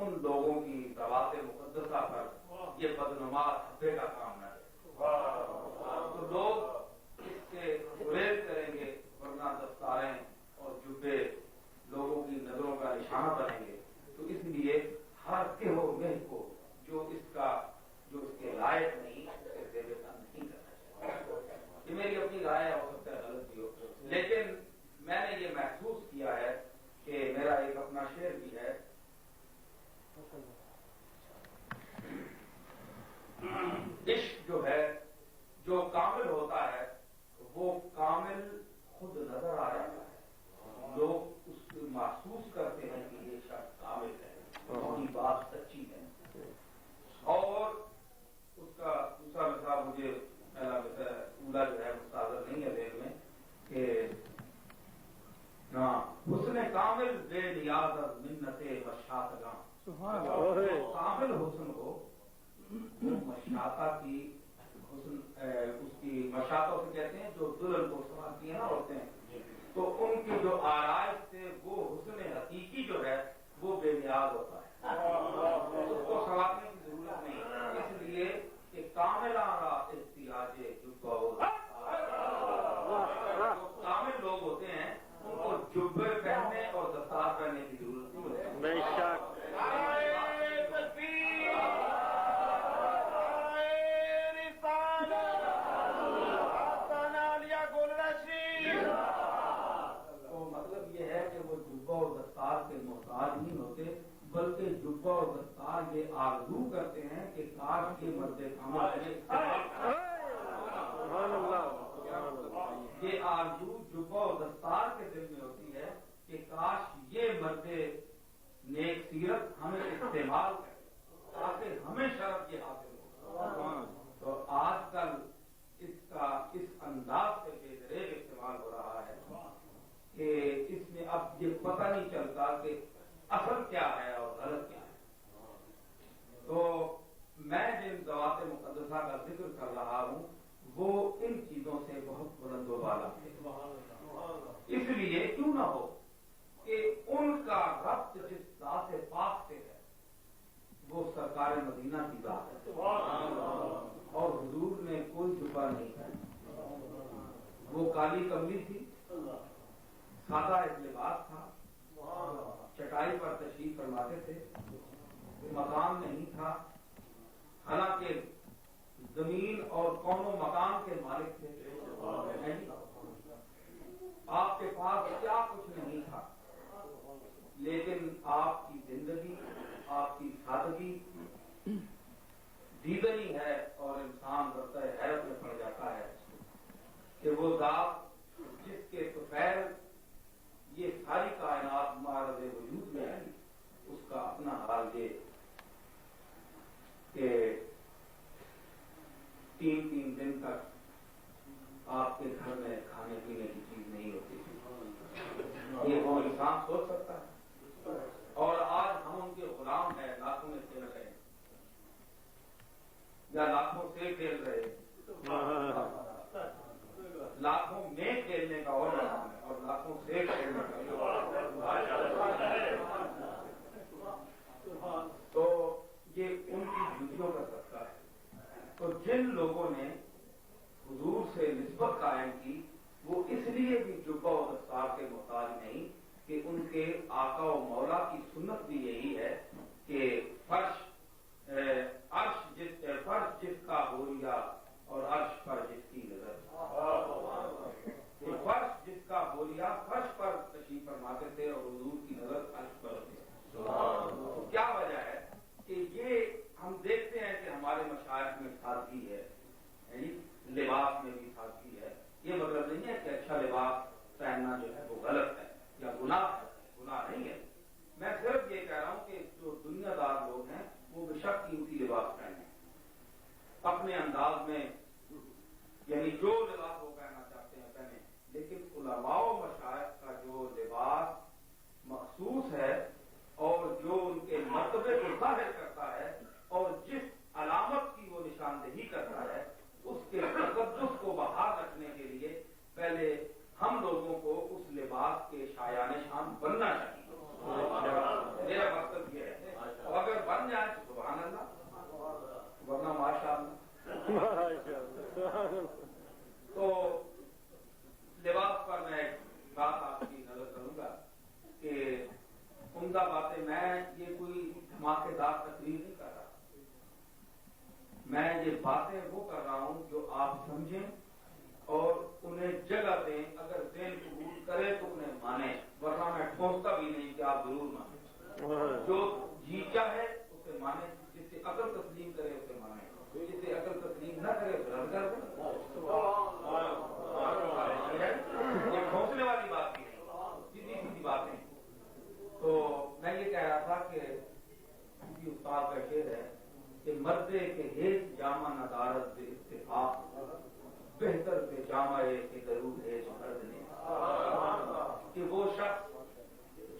ان لوگوں کی ذوات مقدسہ پر یہ بدنما دھبے کا کام نہ ہے، تو لوگ اس سے گریز کریں گے، ورنہ دستاریں اور جبے لوگوں کی نظروں کا نشانہ بنیں گے۔ تو اس لیے ہر تہو مہ کو جو اس کے لائق نہیں اسے زیب تن نہیں کرنا چاہیے۔ یہ میری اپنی رائے ہو سکتا ہے غلط بھی ہو، لیکن میں نے یہ محسوس کیا ہے کہ میرا ایک اپنا شعر بھی ہے، عشق جو ہے جو کامل ہوتا ہے وہ کامل خود نظر آ جاتا ہے، لوگ اس کو محسوس کرتے ہیں کہ یہ شخص کامل ہے، اس کی بات سچی ہے۔ اور اس کا دوسرا مثال مجھے اولا جو ہے مستحضر نہیں ہے ذہن میں کہ حسن کامل بے نیاز از منت مشاطگاں، کامل حسن ہو وہ مشاطہ کی حسن، اس کی مشاطوں سے کہتے ہیں جو دلہن کو سنبھالتی ہیں نا عورتیں، تو ان کی جو آرائش سے وہ حسن حقیقی جو ہے وہ بے نیاز ہوتا ہے، اس کو سنبھالنے کی ضرورت نہیں، اس لیے کہ کاملانہ احتیاج کامل لوگ ہوتے ہیں ان کو جبے پہننے اور دستار پہننے کی ضرورت نہیں ہوتی۔ تو مطلب یہ ہے کہ وہ جبہ اور دستار کے محتاج نہیں ہوتے، بلکہ جبہ اور دستار یہ آرزو کرتے ہیں کہ کاش کے مرد کامل یہ آرزو جبہ و دستار کے دل میں ہوتی ہے کہ کاش یہ مرد نیک سیرت ہمیں استعمال کرے تاکہ ہمیں شرف یہ حاصل ہو۔ تو آج کل اس کا اس انداز سے بے دریغ استعمال ہو رہا ہے کہ اس میں اب یہ پتہ نہیں چلتا کہ اصل کیا ہے اور غلط کیا ہے۔ تو میں جن ذوات مقدسہ کا ذکر کر رہا ہوں وہ ان چیزوں سے بہت بلند و بالا ہے، اس لیے کیوں نہ ہو کہ ان کا ربط جس ذات پاک سے ہے وہ سرکار مدینہ کی ذات ہے، اور حضور نے کوئی جبہ نہیں ہے، وہ کالی کملی تھی، سادہ ایک لباس تھا، چٹائی پر تشریف فرماتے تھے، مقام نہیں تھا، حالانکہ زمین اور کون و مکان کے مالک تھے، آپ کے پاس کیا کچھ نہیں تھا، لیکن آپ کی زندگی، آپ کی سادگی دیدنی ہے اور انسان رفتہ حیرت میں پڑ جاتا ہے کہ وہ ذات جس کے طفیل یہ ساری کائنات معرض وجود میں آئی، اس کا اپنا حال یہ کہ 3 دن تک آپ کے گھر میں کھانے پینے کی چیز نہیں ہوتی تھی، یہ وہ انسان سوچ سکتا ہے؟ اور آج ہم ان کے غلام ہیں، لاکھوں میں کھیل رہے ہیں یا لاکھوں سے کھیل رہے ہیں، لاکھوں میں کھیلنے کا اور نام ہے اور لاکھوں سے کھیلنے کا، تو یہ ان کی جوتیوں کا صدقہ ہے۔ تو جن لوگوں نے حضور سے نسبت قائم کی وہ اس لیے بھی جبہ و دستار کے محتاج نہیں کہ ان کے آقا و مولا کی سنت بھی یہی ہے کہ فرش جس کا بوریا اور عرش پر جس کی نظر، فرش جس کا بوریا فرش پر تشریف فرماتے تھے اور حضور کی نظر عرش پر ہوتی۔ کیا وجہ ہے کہ یہ ہم دیکھتے ہیں کہ ہمارے مشائخ میں سادگی ہے، یعنی لباس میں بھی سادگی ہے، یہ مطلب نہیں ہے کہ اچھا لباس پہننا جو ہے وہ غلط ہے یا گناہ ہے، گناہ نہیں ہے، میں صرف یہ کہہ رہا ہوں کہ جو دنیا دار لوگ ہیں وہ بے شک قیمتی لباس پہنے اپنے انداز میں، یعنی جو لباس وہ پہننا چاہتے ہیں پہنے، لیکن علماء و مشائخ کا جو لباس مخصوص ہے اور جو ان کے مرتبے کو ظاہر کرتا ہے اور جس علامت کی وہ نشاندہی کرتا ہے، اس کے تقدس کو بحال رکھنے کے لیے پہلے ہم لوگوں کو اس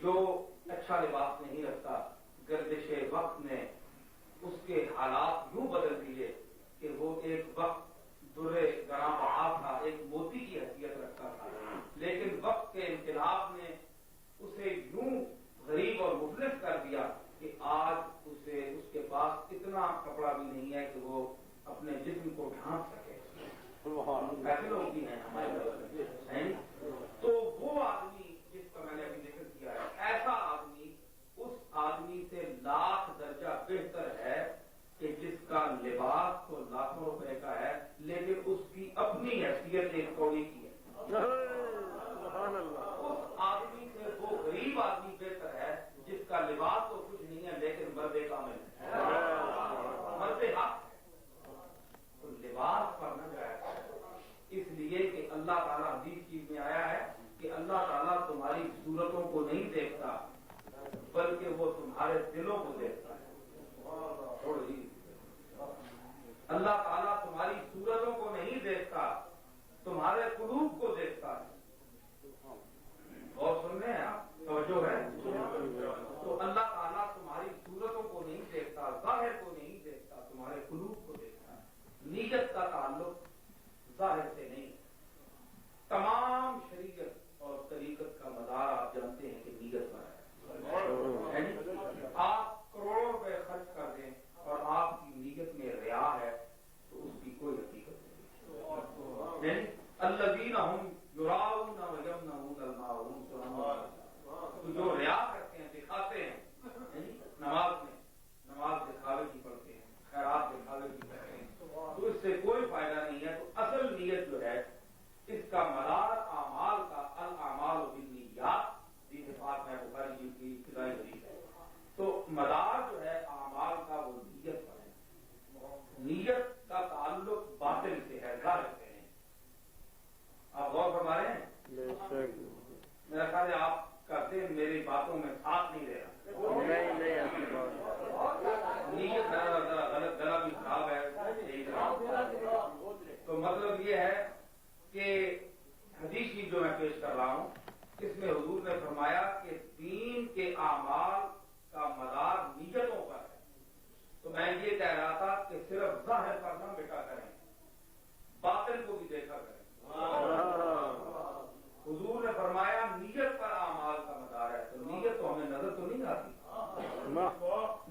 جو اچھا لباس نہیں رکھتا، گردش وقت نے اس کے حالات یوں بدل دیے کہ وہ ایک وقت درے گراں بہا تھا، ایک موتی کی حیثیت رکھتا تھا، لیکن وقت کے انقلاب نے اسے یوں غریب اور مفلس کر دیا کہ آج اسے اس کے پاس اتنا کپڑا بھی نہیں ہے کہ وہ اپنے جسم کو ڈھانپ سکے۔ ایسے لوگ بھی ہیں ہمارے، تو وہ آدمی جس کا میں نے ابھی ذکر کیا ہے، ایسا آدمی اس آدمی سے لاکھ درجہ بہتر ہے کہ جس کا لباس تو لاکھوں روپے کا ہے لیکن اس کی اپنی حیثیت ایک کوڑی کی ہے۔ اس آدمی سے وہ غریب آدمی بہتر ہے جس کا لباس تو کچھ نہیں ہے لیکن مرد کامل ہے، مرد حق ہے۔ تو لباس پر نہ جائے، اس لیے کہ اللہ تعالیٰ حدیث چیز میں آیا ہے کہ اللہ تعالیٰ تمہاری صورتوں کو نہیں دیکھتا بلکہ وہ تمہارے دلوں کو دیکھتا ہے۔ اللہ تعالیٰ تمہاری صورتوں کو نہیں دیکھتا، تمہارے قلوب کو دیکھتا ہے۔ اور سن رہے ہیں آپ، توجہ ہے؟ تو اللہ تعالیٰ تمہاری صورتوں کو نہیں دیکھتا، ظاہر کو نہیں دیکھتا، تمہارے قلوب کو دیکھتا ہے۔ نیت کا تعلق ظاہر سے نہیں۔ تمام شریعت اور طریقت کا مدار آپ جانتے ہیں کہ نیت پر ہے۔ آپ کروڑوں روپے خرچ کر دیں اور آپ کی نیت میں ریا ہے تو اس کی کوئی حقیقت نہیں۔ الذین ہم یراؤن ویمنعون الماعون، تو جو ریا کرتے ہیں، دکھاتے ہیں نماز میں، نماز دکھاوے کی پڑھتے ہیں، خیرات دکھاوے کی کرتے ہیں، تو اس سے کوئی فائدہ نہیں ہے۔ تو اصل نیت جو ہے اس کا مدار اعمال کا، الاعمال بالنیات، پاک ہے بخاری جی کی ابتدائی حدیث ہے۔ تو مدار جو ہے اعمال کا وہ نیت پر ہے۔ نیت کا تعلق باطن سے ہے، ظاہر سے نہیں۔ آپ غور فرما رہے ہیں؟ میرا خیال ہے آپ کا ذہن میری باتوں میں ساتھ نہیں دے رہا۔ نیت ذرا گلا بھی خراب ہے، تو مطلب یہ ہے کہ حدیث کی جو میں پیش کر رہا ہوں اس میں حضور نے فرمایا کہ دین کے اعمال کا مدار نیتوں پر ہے۔ تو میں یہ کہہ رہا تھا کہ صرف ظاہر پر نہ بیٹا کریں، باطن کو بھی دیکھا کریں۔ حضور نے فرمایا نیت پر اعمال کا مدار ہے، تو نیت تو ہمیں نظر تو نہیں آتی،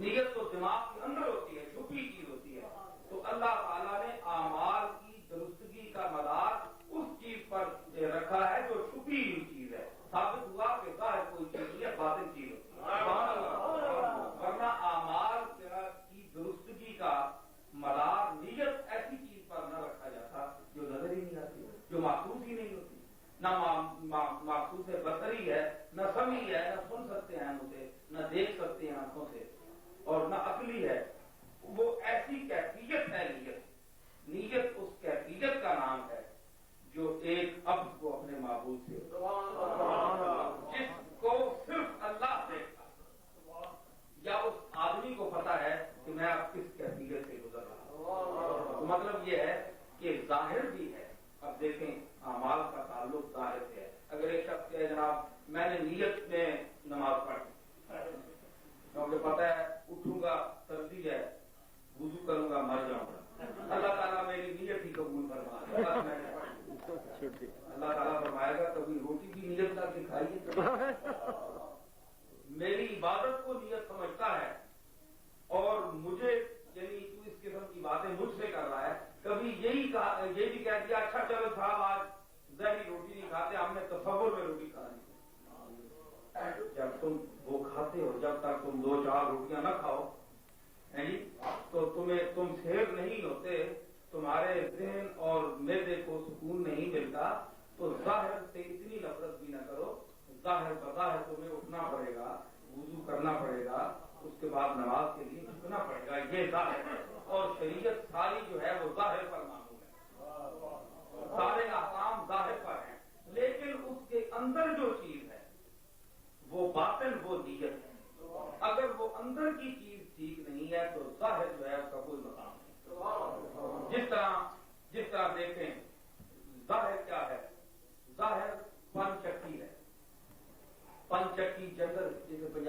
نیت تو دماغ کے اندر ہوتی ہے، چھپی چیز ہوتی ہے۔ تو اللہ تعالیٰ نے اعمال کی درستگی کا مدار اس چیز پر رکھا ہے جو چھپی ہوئی چیز ہے۔ ثابت ہوا کہ ظاہر کوئی چیز نہیں ہے، باطن چیز ہوتی ہے، ورنہ اعمال کی درستگی کا مدار نیت ایسی چیز پر نہ رکھا جاتا جو نظر ہی نہیں آتی، جو محسوس ہی نہیں ہوتی، نہ محسوس بصری ہے، نہ سمعی ہے، نہ سن سکتے ہیں ہم اسے، نہ دیکھ سکتے ہیں آنکھوں سے، اور نہ عقلی ہے۔ وہ ایسی کیفیت ہے نیت۔ نیت اس کیفیت کا نام ہے جو ایک عبد کو اپنے معبود سے، جس کو صرف اللہ دیکھتا، یا اس آدمی کو پتا ہے کہ میں اب کس کیفیت سے گزر رہا ہوں۔ تو مطلب یہ ہے کہ ظاہر بھی ہے۔ اب دیکھیں اعمال کا تعلق ظاہر سے ہے۔ اگر ایک شخص کہے جناب میں نے نیت میں نماز پڑھی، کیونکہ پتا ہے اٹھوں گا سردی ہے، وضو کروں گا مر جاؤں گا، اللہ تعالیٰ میری نیت ہی قبول فرما دے، بس میں نے پڑھی۔ اللہ تعالیٰ فرمائے گا کبھی روٹی کی نیت کر کے کھائیے۔ میری عبادت کو نیت سمجھتا ہے اور مجھے، یعنی تو اس قسم کی باتیں مجھ سے کر رہا ہے، کبھی یہ بھی کہہ دیا اچھا چلو صاحب آج ظاہری روٹی نہیں کھاتے، ہم نے تصور میں روٹی کھا لی۔ جب تم وہ کھاتے ہو، جب تک تم 2-4 روٹیاں نہ کھاؤ تو تم سیر نہیں ہوتے، تمہارے ذہن اور معدے کو سکون نہیں ملتا، تو ظاہر سے اتنی نفرت بھی نہ کرو۔ ظاہر بظاہر تمہیں اٹھنا پڑے گا، وضو کرنا پڑے گا، اس کے بعد نماز کے لیے جھکنا پڑے گا، یہ ظاہر ہے۔ اور شریعت ساری جو ہے وہ ظاہر پر معمول ہے، سارے احکام ظاہر پر ہیں، لیکن اس کے اندر جو چیز ہے وہ باطن، وہ نیت ہے۔ اگر وہ اندر کی چیز ٹھیک نہیں ہے تو ظاہر جو ہے اس کا کوئی مقام نہیں۔ جس طرح دیکھیں ظاہر کیا ہے، ظاہر پن چکی ہے، پن چکی جنگل